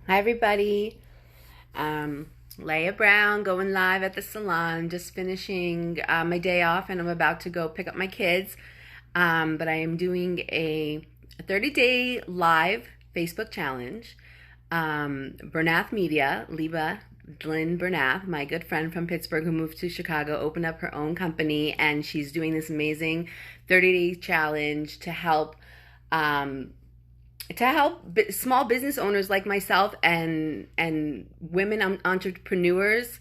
Hi, everybody. Leah Brown going live at the salon, just finishing my day off, and I'm about to go pick up my kids. But I am doing a 30-day live Facebook challenge. Bernath Media, Liba Lynn Bernath, my good friend from Pittsburgh who moved to Chicago, opened up her own company, and she's doing this amazing 30-day challenge um, to help small business owners like myself and women entrepreneurs,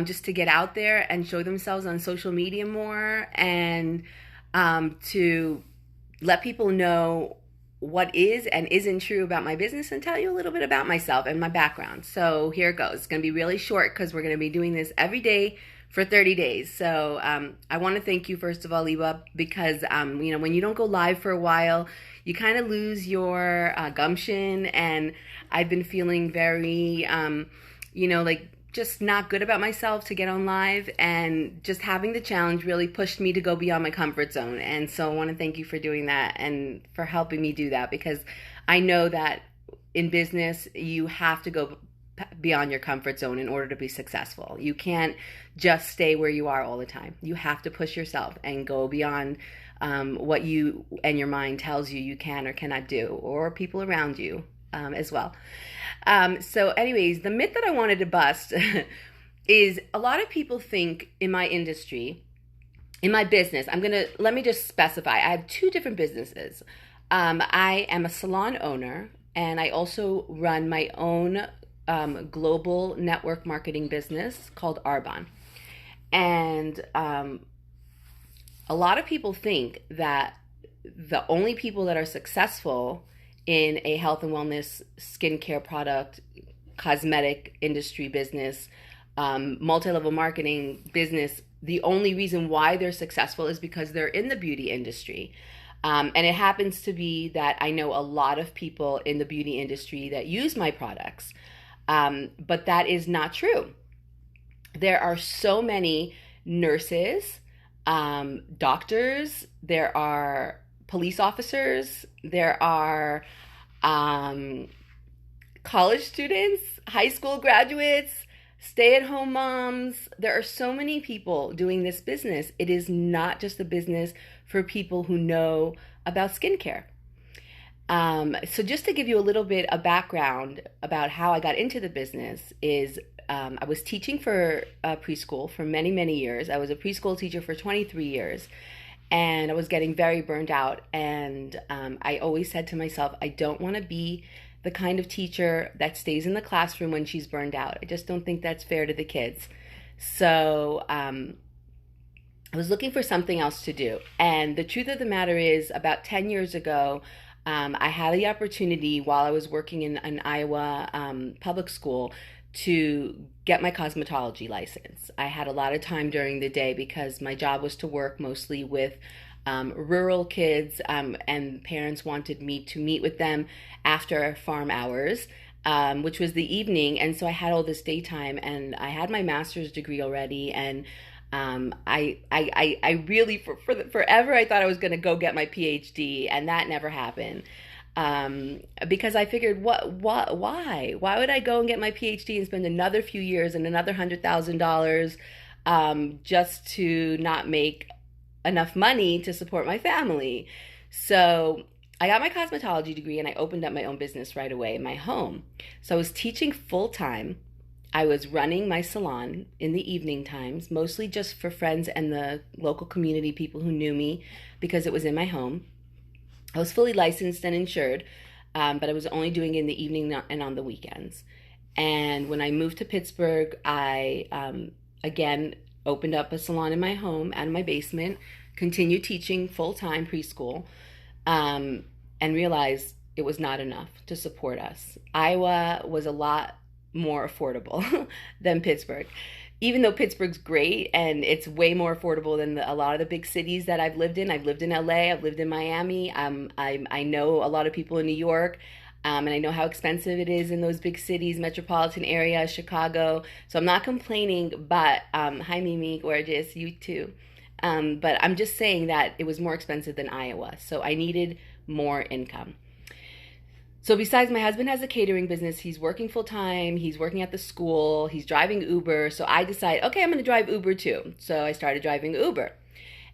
just to get out there and show themselves on social media more, and to let people know what is and isn't true about my business, and tell you a little bit about myself and my background. So here it goes. It's going to be really short because we're going to be doing this every day for 30 days. So I want to thank you, first of all, Liba, because when you don't go live for a while, you kind of lose your gumption. And I've been feeling very, like just not good about myself to get on live. And just having the challenge really pushed me to go beyond my comfort zone. And so I want to thank you for doing that and for helping me do that, because I know that in business, you have to go beyond your comfort zone in order to be successful. You can't just stay where you are all the time. You have to push yourself and go beyond what you and your mind tells you can or cannot do, or people around you as well. So anyways, the myth that I wanted to bust is a lot of people think in my industry, in my business, let me just specify. I have two different businesses. I am a salon owner, and I also run my own global network marketing business called Arbonne. And a lot of people think that the only people that are successful in a health and wellness, skincare product, cosmetic industry business, multi-level marketing business, the only reason why they're successful is because they're in the beauty industry. And it happens to be that I know a lot of people in the beauty industry that use my products. But that is not true. There are so many nurses, doctors, there are police officers, there are college students, high school graduates, stay-at-home moms. There are so many people doing this business. It is not just a business for people who know about skincare. So just to give you a little bit of background about how I got into the business is I was teaching for preschool for many, many years. I was a preschool teacher for 23 years, and I was getting very burned out. And I always said to myself, I don't want to be the kind of teacher that stays in the classroom when she's burned out. I just don't think that's fair to the kids. So I was looking for something else to do. And the truth of the matter is, about 10 years ago, I had the opportunity while I was working in an Iowa public school to get my cosmetology license. I had a lot of time during the day because my job was to work mostly with rural kids, and parents wanted me to meet with them after farm hours, which was the evening. And so I had all this daytime, and I had my master's degree already. And I really, forever, I thought I was going to go get my PhD, and that never happened. Because I figured, why would I go and get my PhD and spend another few years and another $100,000 just to not make enough money to support my family? So I got my cosmetology degree, and I opened up my own business right away in my home. So I was teaching full time. I was running my salon in the evening times, mostly just for friends and the local community people who knew me, because it was in my home. I was fully licensed and insured, but I was only doing it in the evening and on the weekends. And when I moved to Pittsburgh, I again opened up a salon in my home out of my basement, continued teaching full-time preschool, and realized it was not enough to support us. Iowa was a lot more affordable than Pittsburgh. Even though Pittsburgh's great and it's way more affordable than a lot of the big cities that I've lived in. I've lived in LA, I've lived in Miami. I know a lot of people in New York, and I know how expensive it is in those big cities, metropolitan area, Chicago. So I'm not complaining, but hi Mimi, gorgeous, you too. But I'm just saying that it was more expensive than Iowa, so I needed more income. So besides, my husband has a catering business. He's working full time. He's working at the school. He's driving Uber. So I decided, okay, I'm going to drive Uber too. So I started driving Uber.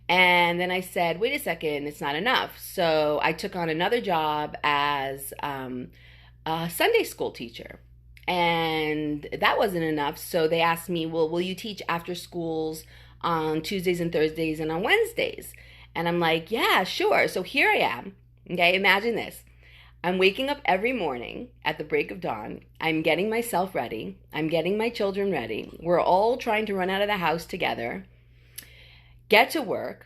And then I said, wait a second, it's not enough. So I took on another job as a Sunday school teacher. And that wasn't enough. So they asked me, well, will you teach after schools on Tuesdays and Thursdays and on Wednesdays? And I'm like, yeah, sure. So here I am. Okay, imagine this. I'm waking up every morning at the break of dawn. I'm getting myself ready. I'm getting my children ready. We're all trying to run out of the house together, get to work,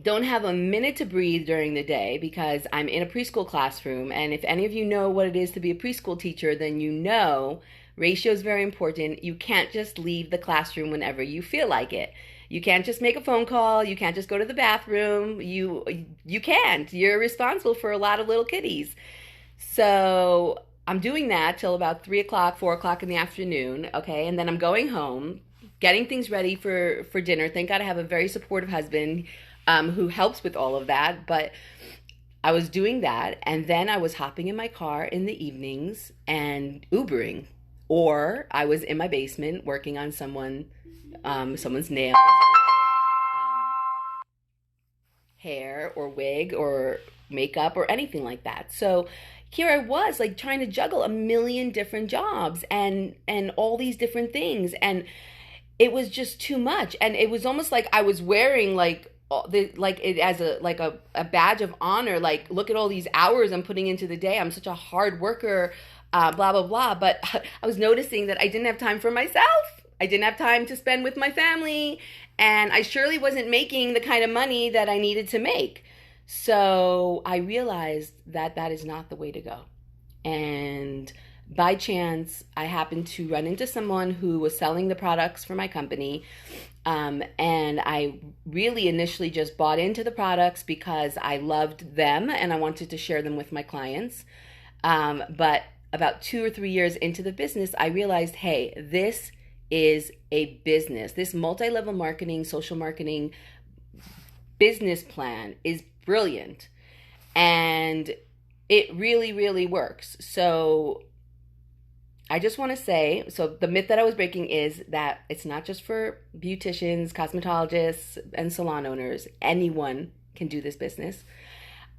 don't have a minute to breathe during the day because I'm in a preschool classroom. And if any of you know what it is to be a preschool teacher, then you know ratio is very important. You can't just leave the classroom whenever you feel like it. You can't just make a phone call. You can't just go to the bathroom. You can't. You're responsible for a lot of little kiddies. So I'm doing that till about 3 o'clock, 4 o'clock in the afternoon, okay? And then I'm going home, getting things ready for dinner. Thank God I have a very supportive husband who helps with all of that. But I was doing that, and then I was hopping in my car in the evenings and Ubering. Or I was in my basement working on someone's nails, hair or wig or makeup or anything like that. So here I was like trying to juggle a million different jobs and all these different things, and it was just too much. And it was almost like I was wearing like it as a badge of honor. Like, look at all these hours I'm putting into the day. I'm such a hard worker. Blah, blah, blah. But I was noticing that I didn't have time for myself. I didn't have time to spend with my family. And I surely wasn't making the kind of money that I needed to make. So I realized that that is not the way to go. And by chance, I happened to run into someone who was selling the products for my company. And I really initially just bought into the products because I loved them and I wanted to share them with my clients. But about 2 or 3 years into the business, I realized, hey, this is a business. This multi-level marketing, social marketing business plan is brilliant. And it really, really works. So I just want to say, so the myth that I was breaking is that it's not just for beauticians, cosmetologists, and salon owners. Anyone can do this business.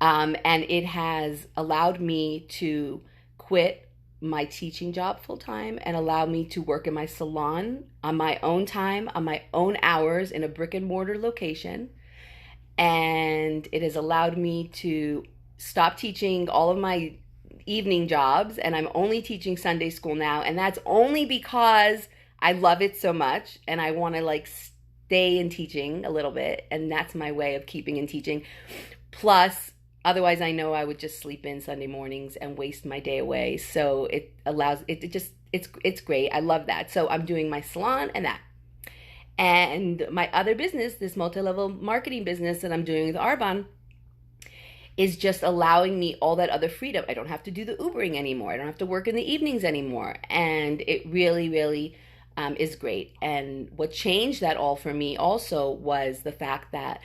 And it has allowed me to quit my teaching job full time and allow me to work in my salon on my own time, on my own hours in a brick and mortar location. And it has allowed me to stop teaching all of my evening jobs, and I'm only teaching Sunday school now. And that's only because I love it so much and I want to like stay in teaching a little bit. And that's my way of keeping in teaching. Plus, otherwise, I know I would just sleep in Sunday mornings and waste my day away. So it allows it's great. I love that. So I'm doing my salon and that. And my other business, this multi-level marketing business that I'm doing with Arbonne, is just allowing me all that other freedom. I don't have to do the Ubering anymore. I don't have to work in the evenings anymore. And it really, really is great. And what changed that all for me also was the fact that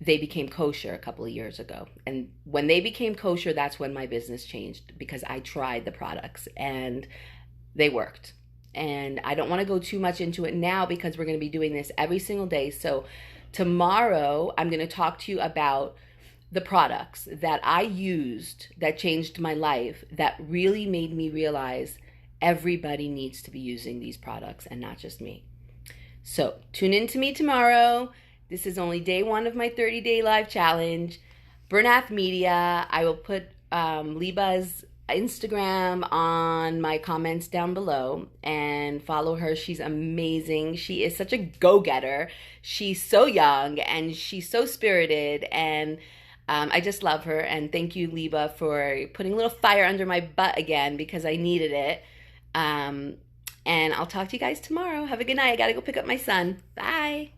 they became kosher a couple of years ago. And when they became kosher, that's when my business changed, because I tried the products and they worked. And I don't want to go too much into it now because we're going to be doing this every single day. So tomorrow I'm going to talk to you about the products that I used that changed my life, that really made me realize everybody needs to be using these products and not just me. So tune in to me tomorrow. This is only day 1 of my 30-day live challenge. Bernath Media. I will put Liba's Instagram on my comments down below, and follow her. She's amazing. She is such a go-getter. She's so young and she's so spirited, and I just love her. And thank you, Liba, for putting a little fire under my butt again, because I needed it. And I'll talk to you guys tomorrow. Have a good night. I gotta go pick up my son. Bye.